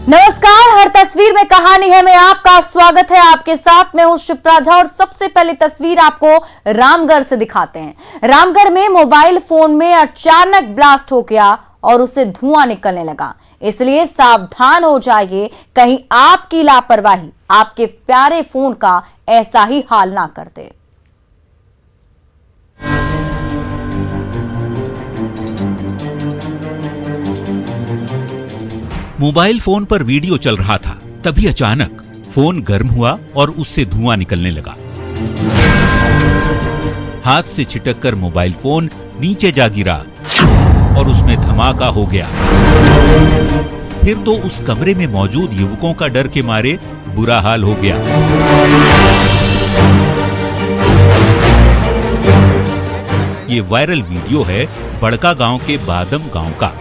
नमस्कार, हर तस्वीर में कहानी है में आपका स्वागत है। आपके साथ मैं हूं शिप्रा झा और सबसे पहले तस्वीर आपको रामगढ़ से दिखाते हैं। रामगढ़ में मोबाइल फोन में अचानक ब्लास्ट हो गया और उससे धुआं निकलने लगा, इसलिए सावधान हो जाइए, कहीं आपकी लापरवाही आपके प्यारे फोन का ऐसा ही हाल ना कर दे। मोबाइल फोन पर वीडियो चल रहा था, तभी अचानक फोन गर्म हुआ और उससे धुआं निकलने लगा। हाथ से छिटककर मोबाइल फोन नीचे जा गिरा और उसमें धमाका हो गया। फिर तो उस कमरे में मौजूद युवकों का डर के मारे बुरा हाल हो गया। ये वायरल वीडियो है बड़का गांव के बादम गांव का,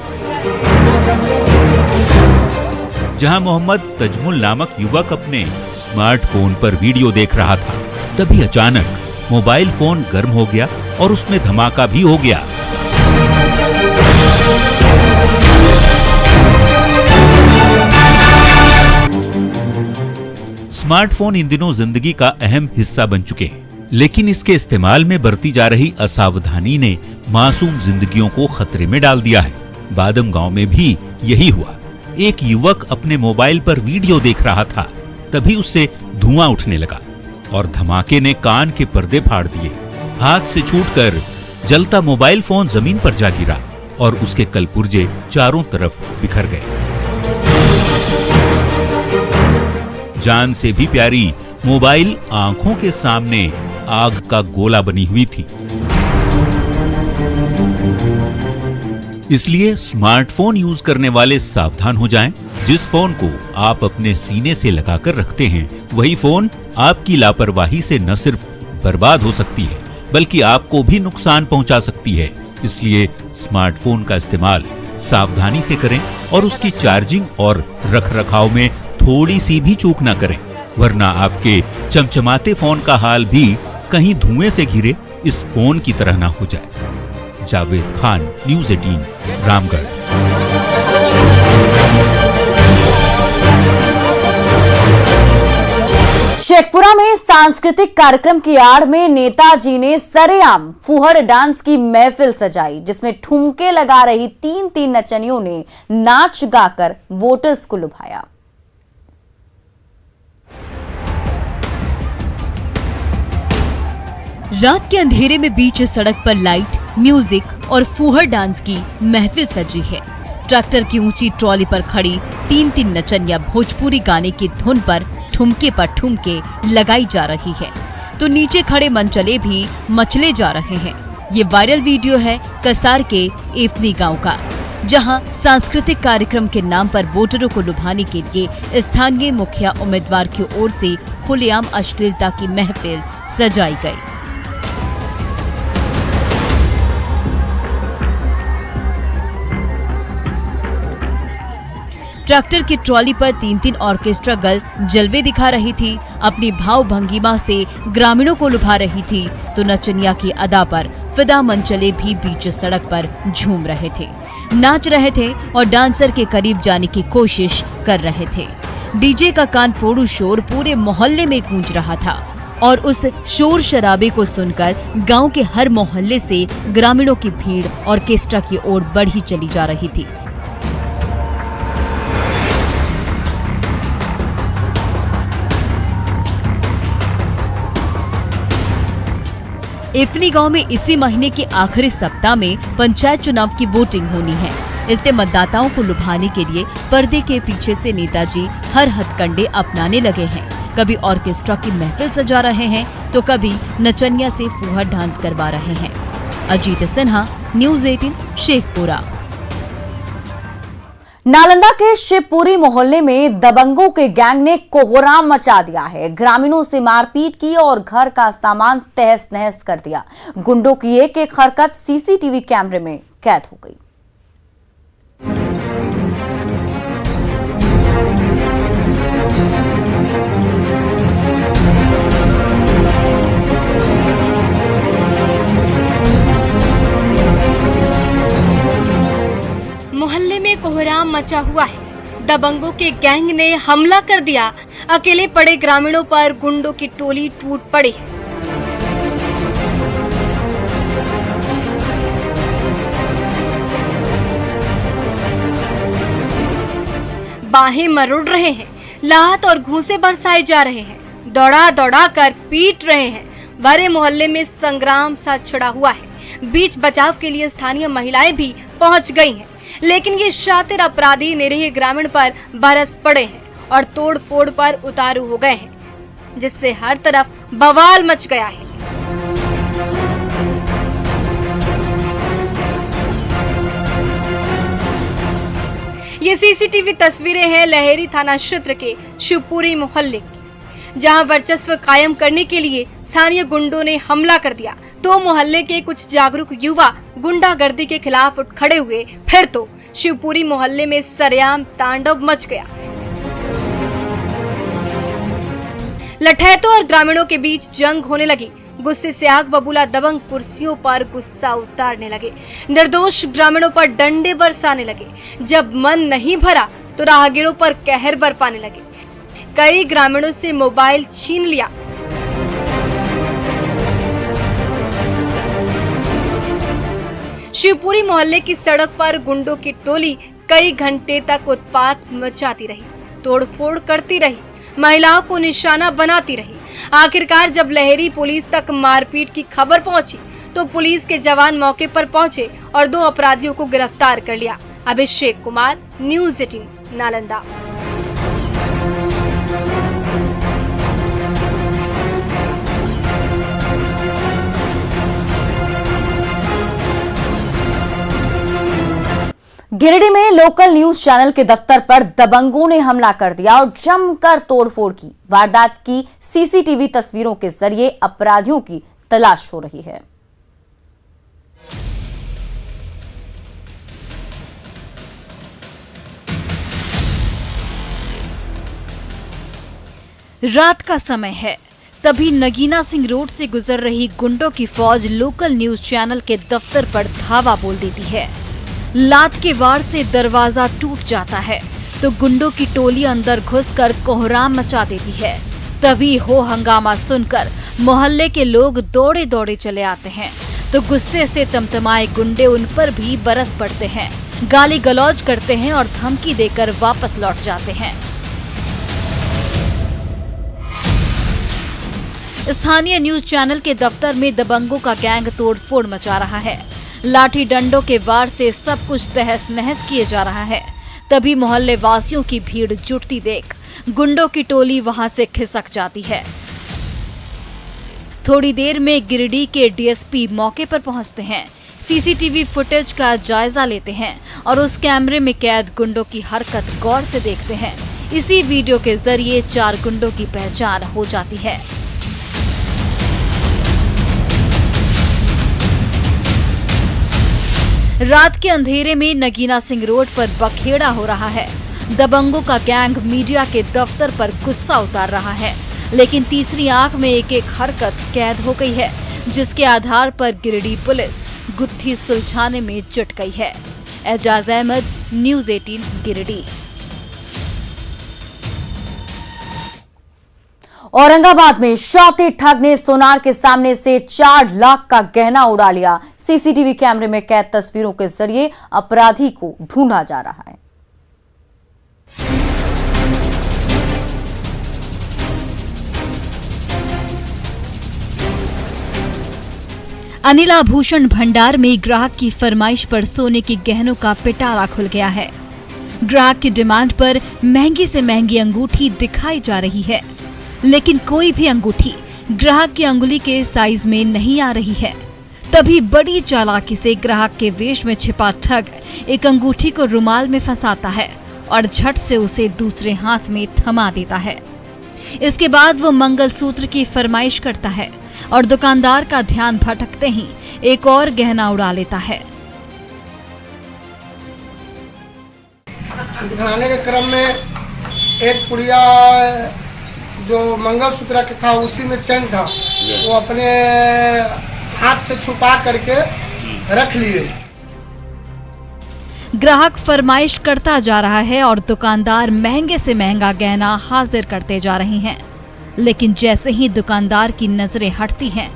जहां मोहम्मद तजमुल नामक युवक अपने स्मार्टफोन पर वीडियो देख रहा था। तभी अचानक मोबाइल फोन गर्म हो गया और उसमें धमाका भी हो गया। स्मार्टफोन इन दिनों जिंदगी का अहम हिस्सा बन चुके हैं, लेकिन इसके इस्तेमाल में बरती जा रही असावधानी ने मासूम जिंदगियों को खतरे में डाल दिया है। बादम गांव में भी यही हुआ। एक युवक अपने मोबाइल पर वीडियो देख रहा था, तभी उससे धुआं उठने लगा और धमाके ने कान के पर्दे फाड़ दिए। हाथ से छूटकर जलता मोबाइल फोन जमीन पर जा गिरा और उसके कलपुर्जे चारों तरफ बिखर गए। जान से भी प्यारी मोबाइल आंखों के सामने आग का गोला बनी हुई थी। इसलिए स्मार्टफोन यूज करने वाले सावधान हो जाएं। जिस फोन को आप अपने सीने से लगाकर रखते हैं, वही फोन आपकी लापरवाही से न सिर्फ बर्बाद हो सकती है, बल्कि आपको भी नुकसान पहुंचा सकती है। इसलिए स्मार्टफोन का इस्तेमाल सावधानी से करें और उसकी चार्जिंग और रखरखाव में थोड़ी सी भी चूक ना करें, वरना आपके चमचमाते फोन का हाल भी कहीं धुएं से घिरे इस फोन की तरह ना हो जाए। जावेद खान, न्यूज़ 18, रामगढ़। शेखपुरा में सांस्कृतिक कार्यक्रम की आड़ में नेताजी ने सरेआम फुहड़ डांस की महफिल सजाई, जिसमें ठुमके लगा रही तीन नचनियों ने नाच गाकर वोटर्स को लुभाया। रात के अंधेरे में बीच सड़क पर लाइट, म्यूजिक और फुहड़ डांस की महफिल सजी है। ट्रैक्टर की ऊंची ट्रॉली पर खड़ी तीन नचनियां भोजपुरी गाने की धुन पर ठुमके लगाई जा रही है, तो नीचे खड़े मनचले भी मचले जा रहे हैं। ये वायरल वीडियो है कसार के एफनी गांव का, जहां सांस्कृतिक कार्यक्रम के नाम पर वोटरों को लुभाने के लिए स्थानीय मुखिया उम्मीदवार की ओर से खुलेआम अश्लीलता की महफिल सजाई गई। ट्रैक्टर की ट्रॉली पर तीन ऑर्केस्ट्रा गर्ल जलवे दिखा रही थी, अपनी भाव भंगिमा से ग्रामीणों को लुभा रही थी, तो नचनिया की अदा पर फिदा मनचले भी बीच सड़क पर झूम रहे थे, नाच रहे थे और डांसर के करीब जाने की कोशिश कर रहे थे। डीजे का कान फोड़ू शोर पूरे मोहल्ले में गूंज रहा था और उस शोर शराबे को सुनकर गांव के हर मोहल्ले से ग्रामीणों की भीड़ ऑर्केस्ट्रा की ओर बढ़ी चली जा रही थी। एफनी गांव में इसी महीने के आखिरी सप्ताह में पंचायत चुनाव की वोटिंग होनी है। इससे मतदाताओं को लुभाने के लिए पर्दे के पीछे से नेताजी हर हथकंडे अपनाने लगे हैं। कभी ऑर्केस्ट्रा की महफिल सजा रहे हैं, तो कभी नचनिया से फुहड़ डांस करवा रहे हैं। अजीत सिन्हा, न्यूज़ 18, शेखपुरा। नालंदा के शिवपुरी मोहल्ले में दबंगों के गैंग ने कोहराम मचा दिया है। ग्रामीणों से मारपीट की और घर का सामान तहस नहस कर दिया। गुंडों की एक हरकत सीसीटीवी कैमरे में कैद हो गई। मोहल्ले में कोहराम मचा हुआ है। दबंगों के गैंग ने हमला कर दिया। अकेले पड़े ग्रामीणों पर गुंडों की टोली टूट पड़ी। बाहें मरोड़ रहे हैं, लात और घूंसे बरसाए जा रहे हैं, दौड़ा दौड़ा कर पीट रहे हैं। भरे मोहल्ले में संग्राम सा छिड़ा हुआ है। बीच बचाव के लिए स्थानीय महिलाएं भी पहुंच गई हैं, लेकिन ये शातिर अपराधी निरीह ग्रामीण पर बरस पड़े हैं और तोड़ फोड़ पर उतारू हो गए हैं, जिससे हर तरफ बवाल मच गया है। ये सीसीटीवी तस्वीरें हैं लहेरी थाना क्षेत्र के शिवपुरी मोहल्ले की, जहां वर्चस्व कायम करने के लिए स्थानीय गुंडों ने हमला कर दिया। तो मोहल्ले के कुछ जागरूक युवा गुंडागर्दी के खिलाफ उठ खड़े हुए, फिर तो शिवपुरी मोहल्ले में सरेआम तांडव मच गया। लठैतों और ग्रामीणों के बीच जंग होने लगी। गुस्से से आग बबूला दबंग कुर्सियों पर गुस्सा उतारने लगे, निर्दोष ग्रामीणों पर डंडे बरसाने लगे। जब मन नहीं भरा तो राहगीरों पर कहर बरपाने लगे। कई ग्रामीणों से मोबाइल छीन लिया। शिवपुरी मोहल्ले की सड़क पर गुंडों की टोली कई घंटे तक उत्पात मचाती रही, तोड़फोड़ करती रही, महिलाओं को निशाना बनाती रही। आखिरकार जब लहेरी पुलिस तक मारपीट की खबर पहुंची तो पुलिस के जवान मौके पर पहुंचे और 2 अपराधियों को गिरफ्तार कर लिया। अभिषेक कुमार, न्यूज़ 18, नालंदा। गिरिडीह में लोकल न्यूज चैनल के दफ्तर पर दबंगों ने हमला कर दिया और जमकर तोड़फोड़ की। वारदात की सीसीटीवी तस्वीरों के जरिए अपराधियों की तलाश हो रही है। रात का समय है, तभी नगीना सिंह रोड से गुजर रही गुंडों की फौज लोकल न्यूज चैनल के दफ्तर पर धावा बोल देती है। लात के वार से दरवाजा टूट जाता है तो गुंडों की टोली अंदर घुसकर कोहराम मचा देती है। तभी हो हंगामा सुनकर मोहल्ले के लोग दौड़े दौड़े चले आते हैं तो गुस्से से तमतमाए गुंडे उन पर भी बरस पड़ते हैं, गाली गलौज करते हैं और धमकी देकर वापस लौट जाते हैं। स्थानीय न्यूज चैनल के दफ्तर में दबंगों का गैंग तोड़फोड़ मचा रहा है। लाठी डंडों के वार से सब कुछ तहस नहस किए जा रहा है। तभी मोहल्ले वासियों की भीड़ जुटती देख गुंडों की टोली वहां से खिसक जाती है। थोड़ी देर में गिरिडीह के डीएसपी मौके पर पहुंचते हैं, सीसीटीवी फुटेज का जायजा लेते हैं और उस कैमरे में कैद गुंडों की हरकत गौर से देखते हैं। इसी वीडियो के जरिए 4 गुंडों की पहचान हो जाती है। रात के अंधेरे में नगीना सिंह रोड पर बखेड़ा हो रहा है। दबंगों का गैंग मीडिया के दफ्तर पर गुस्सा उतार रहा है, लेकिन तीसरी आंख में एक एक हरकत कैद हो गई है, जिसके आधार पर गिरिडीह पुलिस गुत्थी सुलझाने में जुट गई है। एजाज अहमद, न्यूज़ 18, गिरिडीह। औरंगाबाद में शौती ठग ने सोनार के सामने से 4 लाख का गहना उड़ा लिया। सीसीटीवी कैमरे में कैद तस्वीरों के जरिए अपराधी को ढूंढा जा रहा है। अनिल आभूषण भंडार में ग्राहक की फरमाइश पर सोने के गहनों का पिटारा खुल गया है। ग्राहक की डिमांड पर महंगी से महंगी अंगूठी दिखाई जा रही है, लेकिन कोई भी अंगूठी ग्राहक की अंगुली के साइज में नहीं आ रही है। तभी बड़ी चालाकी से ग्राहक के वेश में छिपा ठग एक अंगूठी को रुमाल में फंसाता है और झट से उसे दूसरे हाथ में थमा देता है। इसके बाद वो मंगलसूत्र की फरमाइश करता है और दुकानदार का ध्यान भटकते ही एक और गहना उड़ा लेता है। दिखाने के क्रम में एक पुड़िया जो मंगलसूत्र के था उसी में चैन था, वो अपने हाथ से छुपा करके रख लिए। ग्राहक फरमाइश करता जा रहा है और दुकानदार महंगे से महंगा गहना हाजिर करते जा रहे हैं। लेकिन जैसे ही दुकानदार की नजरें हटती हैं,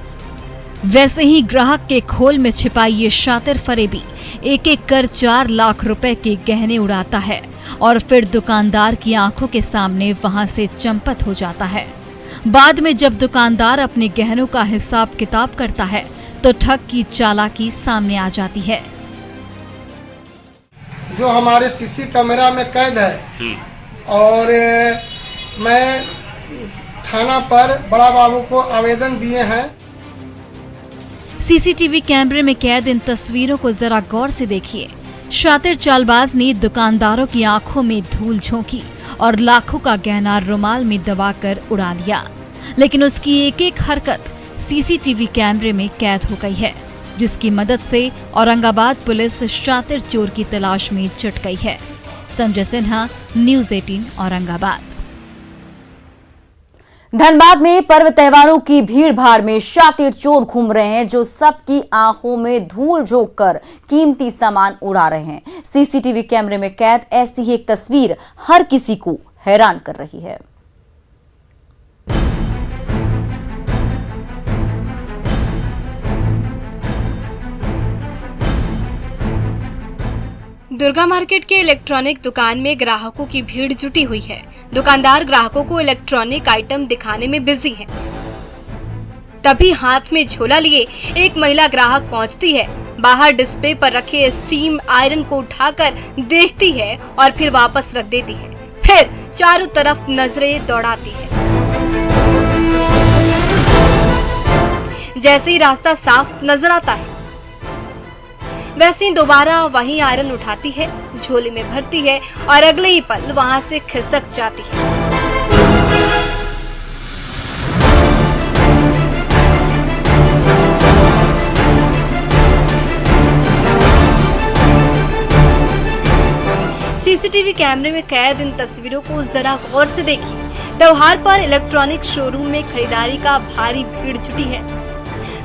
वैसे ही ग्राहक के खोल में छिपाई ये शातिर फरेबी एक एक कर 4 लाख रुपए के गहने उड़ाता है और फिर दुकानदार की आंखों के सामने वहां से चंपत हो जाता है। बाद में जब दुकानदार अपने गहनों का हिसाब किताब करता है तो ठग की चालाकी सामने आ जाती है। जो हमारे सीसी कैमरा में कैद है और मैं थाना पर बड़ा बाबू को आवेदन दिए हैं। सीसीटीवी कैमरे में कैद इन तस्वीरों को जरा गौर से देखिए। शातिर चालबाज ने दुकानदारों की आंखों में धूल झोंकी और लाखों का गहना रुमाल में दबाकर उड़ा लिया। लेकिन उसकी एक एक हरकत सीसीटीवी कैमरे में कैद हो गई है, जिसकी मदद से औरंगाबाद पुलिस शातिर चोर की तलाश में जुट गई है। संजय सिन्हा, न्यूज़ 18 औरंगाबाद। धनबाद में पर्व त्योहारों की भीड़ भाड़ में शातिर चोर घूम रहे हैं, जो सबकी आंखों में धूल झोंक कर कीमती सामान उड़ा रहे हैं। सीसीटीवी कैमरे में कैद ऐसी ही एक तस्वीर हर किसी को हैरान कर रही है। दुर्गा मार्केट के इलेक्ट्रॉनिक दुकान में ग्राहकों की भीड़ जुटी हुई है। दुकानदार ग्राहकों को इलेक्ट्रॉनिक आइटम दिखाने में बिजी हैं। तभी हाथ में झोला लिए एक महिला ग्राहक पहुंचती है। बाहर डिस्प्ले पर रखे स्टीम आयरन को उठाकर देखती है और फिर वापस रख देती है। फिर चारों तरफ नजरें दौड़ाती है। जैसे ही रास्ता साफ नजर आता है, वैसे ही दोबारा वही आयरन उठाती है, झोले में भरती है और अगले ही पल वहां से खिसक जाती है। सीसीटीवी कैमरे में कैद इन तस्वीरों को जरा गौर से देखिए। त्योहार पर इलेक्ट्रॉनिक शोरूम में खरीदारी का भारी भीड़ जुटी है।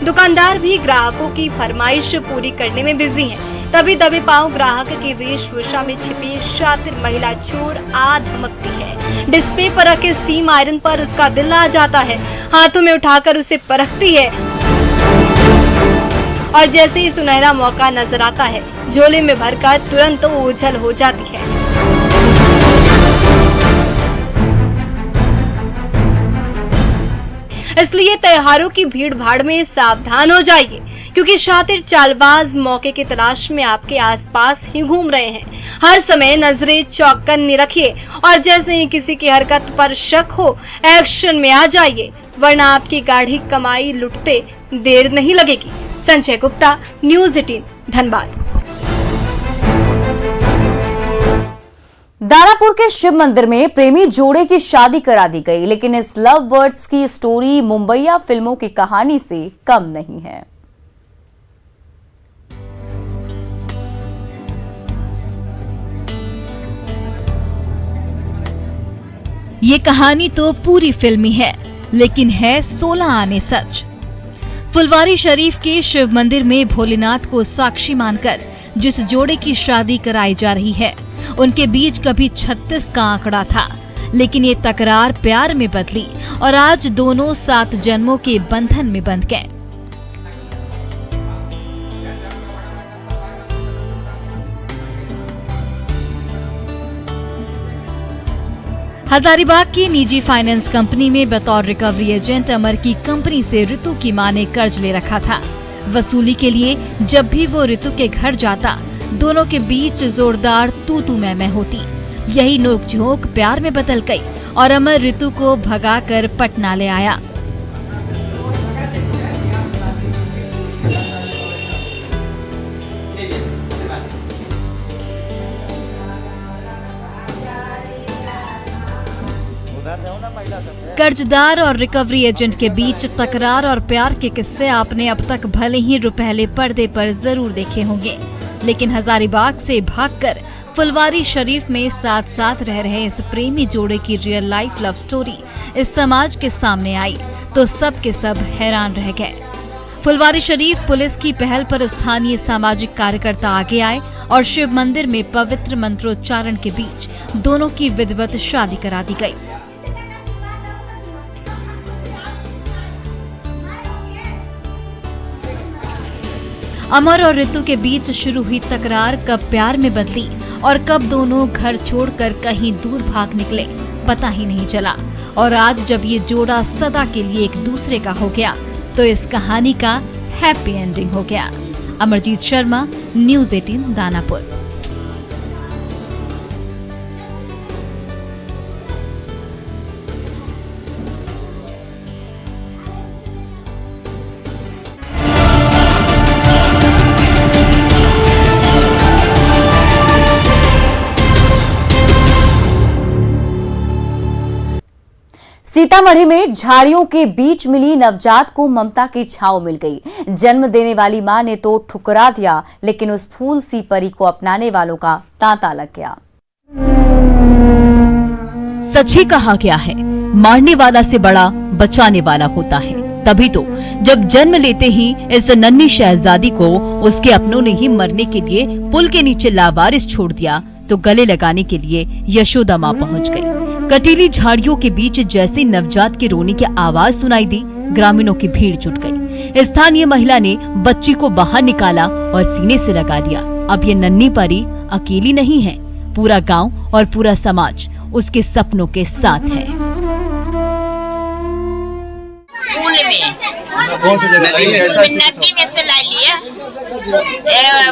दुकानदार भी ग्राहकों की फरमाइश पूरी करने में बिजी हैं। तभी दबे पांव ग्राहक की वेशभूषा में छिपी शातिर महिला चोर आ धमकती है। डिस्प्ले पर रखे स्टीम आयरन पर उसका दिल आ जाता है। हाथों में उठाकर उसे परखती है और जैसे ही सुनहरा मौका नजर आता है, झोले में भरकर तुरंत ओझल हो जाती है। इसलिए त्योहारों की भीड़ भाड़ में सावधान हो जाइए, क्योंकि शातिर चालबाज मौके की तलाश में आपके आसपास ही घूम रहे हैं। हर समय नजरें चौकन्नी रखिए और जैसे ही किसी की हरकत पर शक हो, एक्शन में आ जाइए, वरना आपकी गाढ़ी कमाई लुटते देर नहीं लगेगी। संजय गुप्ता, न्यूज़ 18 धनबाद। दानापुर के शिव मंदिर में प्रेमी जोड़े की शादी करा दी गई, लेकिन इस लव बर्ड्स की स्टोरी मुंबईया फिल्मों की कहानी से कम नहीं है। ये कहानी तो पूरी फिल्मी है, लेकिन है 16 आने सच। फुलवारी शरीफ के शिव मंदिर में भोलेनाथ को साक्षी मानकर जिस जोड़े की शादी कराई जा रही है, उनके बीच कभी 36 का आंकड़ा था, लेकिन ये तकरार प्यार में बदली और आज दोनों 7 जन्मों के बंधन में बंध गए। हजारीबाग की निजी फाइनेंस कंपनी में बतौर रिकवरी एजेंट अमर की कंपनी से ऋतु की मां ने कर्ज ले रखा था। वसूली के लिए जब भी वो ऋतु के घर जाता, दोनों के बीच जोरदार तू मैं होती। यही नोकझोंक प्यार में बदल गई और अमर ऋतु को भगाकर पटना ले आया। कर्जदार और रिकवरी एजेंट के बीच तकरार और प्यार के किस्से आपने अब तक भले ही रुपहले पर्दे पर जरूर देखे होंगे, लेकिन हजारीबाग से भागकर फुलवारी शरीफ में साथ साथ रह रहे इस प्रेमी जोड़े की रियल लाइफ लव स्टोरी इस समाज के सामने आई तो सब के सब हैरान रह गए। फुलवारी शरीफ पुलिस की पहल पर स्थानीय सामाजिक कार्यकर्ता आगे आए और शिव मंदिर में पवित्र मंत्रोच्चारण के बीच दोनों की विधिवत शादी करा दी गई। अमर और ऋतु के बीच शुरू हुई तकरार कब प्यार में बदली और कब दोनों घर छोड़कर कहीं दूर भाग निकले, पता ही नहीं चला। और आज जब ये जोड़ा सदा के लिए एक दूसरे का हो गया तो इस कहानी का हैप्पी एंडिंग हो गया। अमरजीत शर्मा, न्यूज़ 18 दानापुर। सीतामढ़ी में झाड़ियों के बीच मिली नवजात को ममता की छांव मिल गई। जन्म देने वाली मां ने तो ठुकरा दिया, लेकिन उस फूल सी परी को अपनाने वालों का तांता लग गया। सच ही कहा गया है, मारने वाला से बड़ा बचाने वाला होता है। तभी तो जब जन्म लेते ही इस नन्ही शहजादी को उसके अपनों ने ही मरने के लिए पुल के नीचे लावारिस छोड़ दिया, तो गले लगाने के लिए यशोदा माँ पहुँच गई। कटीली झाड़ियों के बीच जैसे नवजात के रोने की आवाज सुनाई दी, ग्रामीणों की भीड़ जुट गई। स्थानीय महिला ने बच्ची को बाहर निकाला और सीने से लगा दिया। अब ये नन्ही परी अकेली नहीं है, पूरा गांव और पूरा समाज उसके सपनों के साथ है। नदी में से ला लिया,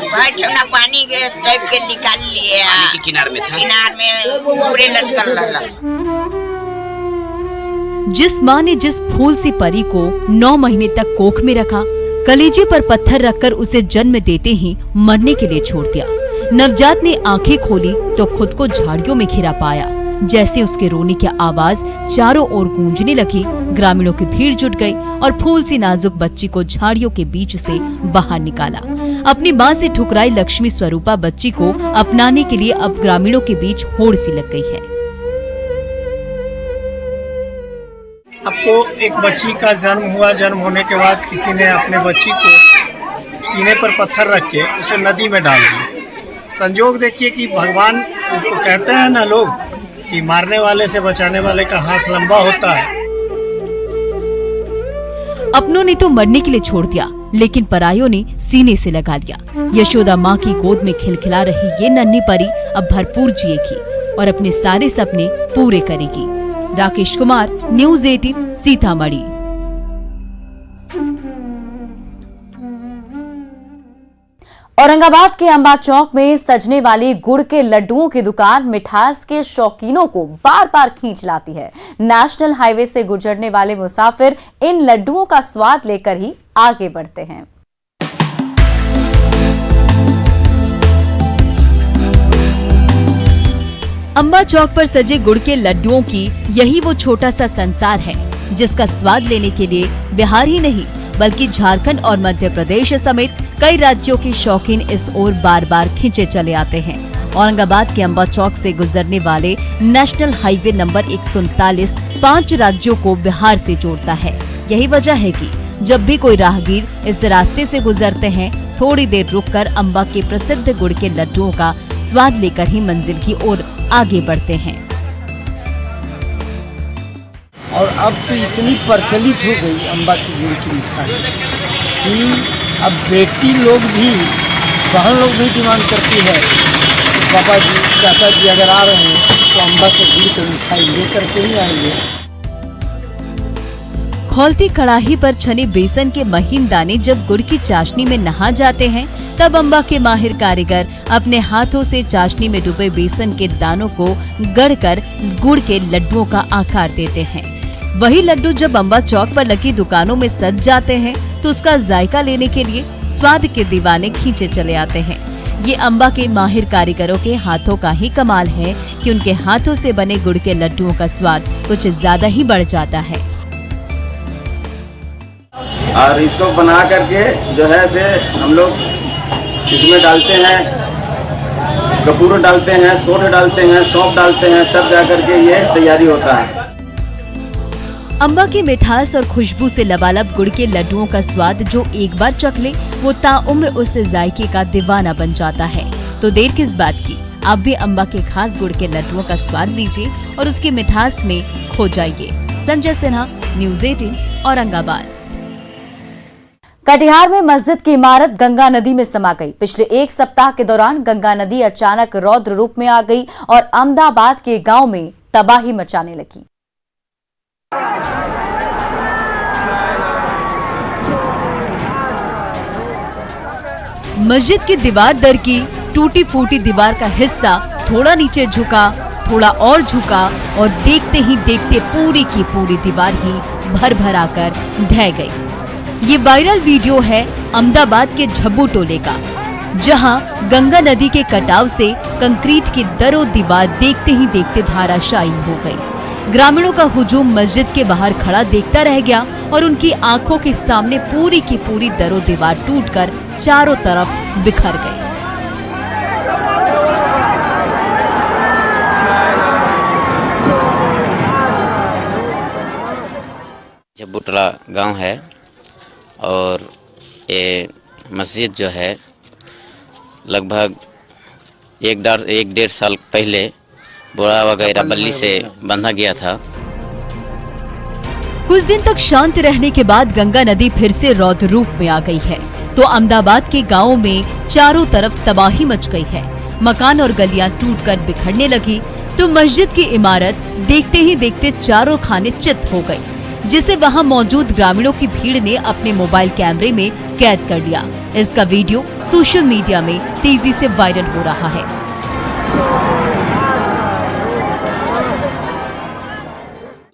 भाई ठंडा पानी के टाइप के निकाल लिए। पानी के किनार में था, किनार में पूरे लटकल रहा। जिस माँ ने जिस फूल सी परी को 9 महीने तक कोख में रखा, कलेजे पर पत्थर रखकर उसे जन्म देते ही मरने के लिए छोड़ दिया, नवजात ने आंखें खोली तो खुद को झाड़ियों में घिरा पाया। जैसे उसके रोने की आवाज चारों ओर गूंजने लगी, ग्रामीणों की भीड़ जुट गई और फूल सी नाजुक बच्ची को झाड़ियों के बीच से बाहर निकाला। अपनी मां से ठुकराई लक्ष्मी स्वरूपा बच्ची को अपनाने के लिए अब ग्रामीणों के बीच होड़ सी लग गई है। आपको एक बच्ची का जन्म हुआ, जन्म होने के बाद किसी ने अपने बच्ची को सीने पर पत्थर रख के उसे नदी में डाल दिया। संजोग देखिए कि भगवान को कहते हैं ना लोग कि मारने वाले से बचाने वाले का हाथ लंबा होता है। अपनों ने तो मरने के लिए छोड़ दिया, लेकिन परायों ने सीने से लगा लिया। यशोदा माँ की गोद में खिलखिला रही ये नन्ही परी अब भरपूर जिएगी और अपने सारे सपने पूरे करेगी। राकेश कुमार, न्यूज़ 18 सीतामढ़ी। औरंगाबाद के अंबा चौक में सजने वाली गुड़ के लड्डुओं की दुकान मिठास के शौकीनों को बार बार खींच लाती है। नेशनल हाईवे से गुजरने वाले मुसाफिर इन लड्डुओं का स्वाद लेकर ही आगे बढ़ते हैं। अंबा चौक पर सजे गुड़ के लड्डुओं की यही वो छोटा सा संसार है, जिसका स्वाद लेने के लिए बिहार ही नहीं बल्कि झारखंड और मध्य प्रदेश समेत कई राज्यों के शौकीन इस ओर बार बार खींचे चले आते हैं। औरंगाबाद के अंबा चौक से गुजरने वाले नेशनल हाईवे नंबर 139 5 राज्यों को बिहार से जोड़ता है। यही वजह है कि जब भी कोई राहगीर इस रास्ते से गुजरते हैं, थोड़ी देर रुककर अंबा के प्रसिद्ध गुड़ के लड्डुओं का स्वाद लेकर ही मंजिल की ओर आगे बढ़ते हैं। और अब तो इतनी प्रचलित हो गई अंबा की गुड़ की मिठाई कि अब बेटी लोग भी, बहन लोग भी डिमांड करती है कि पापा जी, चाचा जी अगर आ रहे हैं तो अंबा के गुड़ की मिठाई लेकर के ही आएंगे। खौलती कड़ाही पर छने बेसन के महीन दाने जब गुड़ की चाशनी में नहा जाते हैं, तब अंबा के माहिर कारीगर अपने हाथों से चाशनी में डूबे बेसन के दानों को गढ़कर गुड़ के लड्डुओं का आकार देते हैं। वही लड्डू जब अंबा चौक पर लगी दुकानों में सज जाते हैं तो उसका जायका लेने के लिए स्वाद के दीवाने खींचे चले आते हैं। ये अंबा के माहिर कारीगरों के हाथों का ही कमाल है कि उनके हाथों से बने गुड़ के लड्डुओं का स्वाद कुछ ज्यादा ही बढ़ जाता है। और इसको बना करके जो है से हम लोग इसमें डालते हैं, कपूर डालते हैं, सोंठ डालते हैं, सौंफ डालते हैं, तब जाकर के ये तैयारी होता है। अंबा की मिठास और खुशबू से लबालब गुड़ के लड्डुओं का स्वाद जो एक बार चख ले वो ताउम्र उस जायके का दीवाना बन जाता है। तो देर किस बात की, आप भी अम्बा के खास गुड़ के लड्डुओं का स्वाद लीजिए और उसकी मिठास में खो जाइए। संजय सिन्हा, न्यूज़ 18 औरंगाबाद। कटिहार में मस्जिद की इमारत गंगा नदी में समा गई। पिछले एक सप्ताह के दौरान गंगा नदी अचानक रौद्र रूप में आ गई और अहमदाबाद के गांव में तबाही मचाने लगी। मस्जिद की दीवार दर की टूटी फूटी दीवार का हिस्सा थोड़ा नीचे झुका, थोड़ा और झुका और देखते ही देखते पूरी की पूरी दीवार ही भर भर आकर ढह गई। ये वायरल वीडियो है अहमदाबाद के झब्बू टोले का, जहां गंगा नदी के कटाव से कंक्रीट की दरो दीवार देखते ही देखते धाराशायी हो गई। ग्रामीणों का हुजूम मस्जिद के बाहर खड़ा देखता रह गया और उनकी आंखों के सामने पूरी की पूरी दरो दीवार टूटकर चारों तरफ बिखर गई। झब्बू टोला गाँव है और ये मस्जिद जो है लगभग एक डेढ़ साल पहले बोरा वगैरह बल्ली से बांधा गया था। कुछ दिन तक शांत रहने के बाद गंगा नदी फिर से रौद्र रूप में आ गई है, तो अहमदाबाद के गांवों में चारों तरफ तबाही मच गई है। मकान और गलियां टूटकर बिखरने लगी, तो मस्जिद की इमारत देखते ही देखते चारों खाने चित हो गई, जिसे वहां मौजूद ग्रामीणों की भीड़ ने अपने मोबाइल कैमरे में कैद कर लिया। इसका वीडियो सोशल मीडिया में तेजी से वायरल हो रहा है।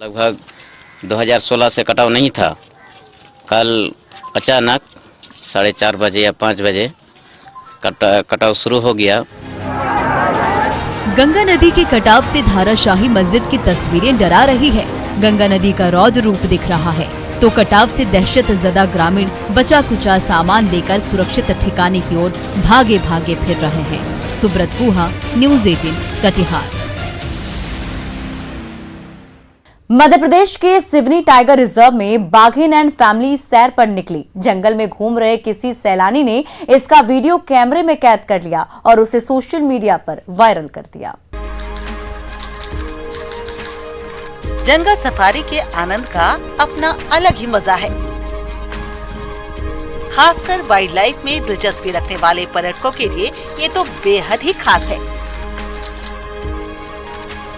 लगभग 2016 से कटाव नहीं था। कल अचानक 4:30 बजे या 5 बजे कटाव शुरू हो गया। गंगा नदी के कटाव से धाराशाही मस्जिद की तस्वीरें डरा रही है। गंगा नदी का रौद्र रूप दिख रहा है, तो कटाव से दहशत ज़दा ग्रामीण बचा कुचा सामान लेकर सुरक्षित ठिकाने की ओर भागे भागे फिर रहे हैं। सुब्रत गुहा, न्यूज़ 18 कटिहार। मध्य प्रदेश के सिवनी टाइगर रिजर्व में बाघिन एंड फैमिली सैर पर निकली। जंगल में घूम रहे किसी सैलानी ने इसका वीडियो कैमरे में कैद कर लिया और उसे सोशल मीडिया पर वायरल कर दिया। जंगल सफारी के आनंद का अपना अलग ही मजा है। खासकर वाइल्ड लाइफ में दिलचस्पी रखने वाले पर्यटकों के लिए ये तो बेहद ही खास है।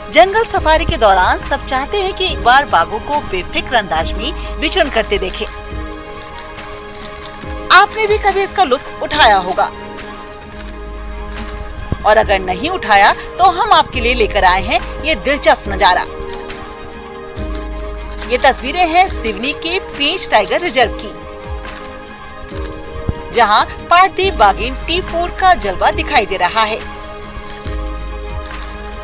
जंगल सफारी के दौरान सब चाहते हैं कि एक बार बाघों को बेफिक्र अंदाज में विचरण करते देखें। आपने भी कभी इसका लुत्फ उठाया होगा, और अगर नहीं उठाया तो हम आपके लिए लेकर आए हैं ये दिलचस्प नजारा। ये तस्वीरें हैं सिवनी के पेंच टाइगर रिजर्व की, जहां पार्थिव बाघिन T4 का जलवा दिखाई दे रहा है।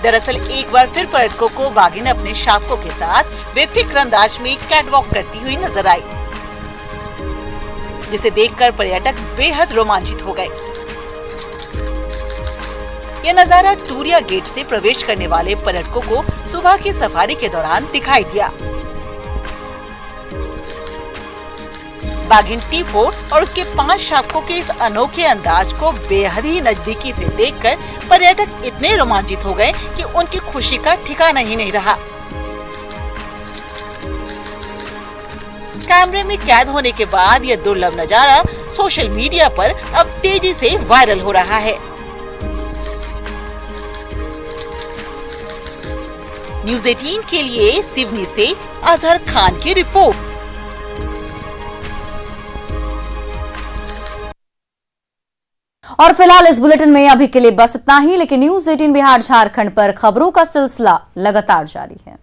दरअसल एक बार फिर पर्यटकों को बाघिन अपने शावकों के साथ बेफिक्र अंदाज में कैटवॉक करती हुई नजर आई, जिसे देखकर पर्यटक बेहद रोमांचित हो गए। यह नजारा टूरिया गेट से प्रवेश करने वाले पर्यटकों को सुबह की सफारी के दौरान दिखाई दिया। बाघिन T4 और उसके 5 शावकों के इस अनोखे अंदाज को बेहद ही नजदीकी से देखकर पर्यटक इतने रोमांचित हो गए कि उनकी खुशी का ठिकाना ही नहीं रहा। कैमरे में कैद होने के बाद यह दुर्लभ नजारा सोशल मीडिया पर अब तेजी से वायरल हो रहा है। न्यूज़ 18 के लिए सिवनी से अजहर खान की रिपोर्ट। और फिलहाल इस बुलेटिन में अभी के लिए बस इतना ही, लेकिन न्यूज़ 18 बिहार झारखंड पर खबरों का सिलसिला लगातार जारी है।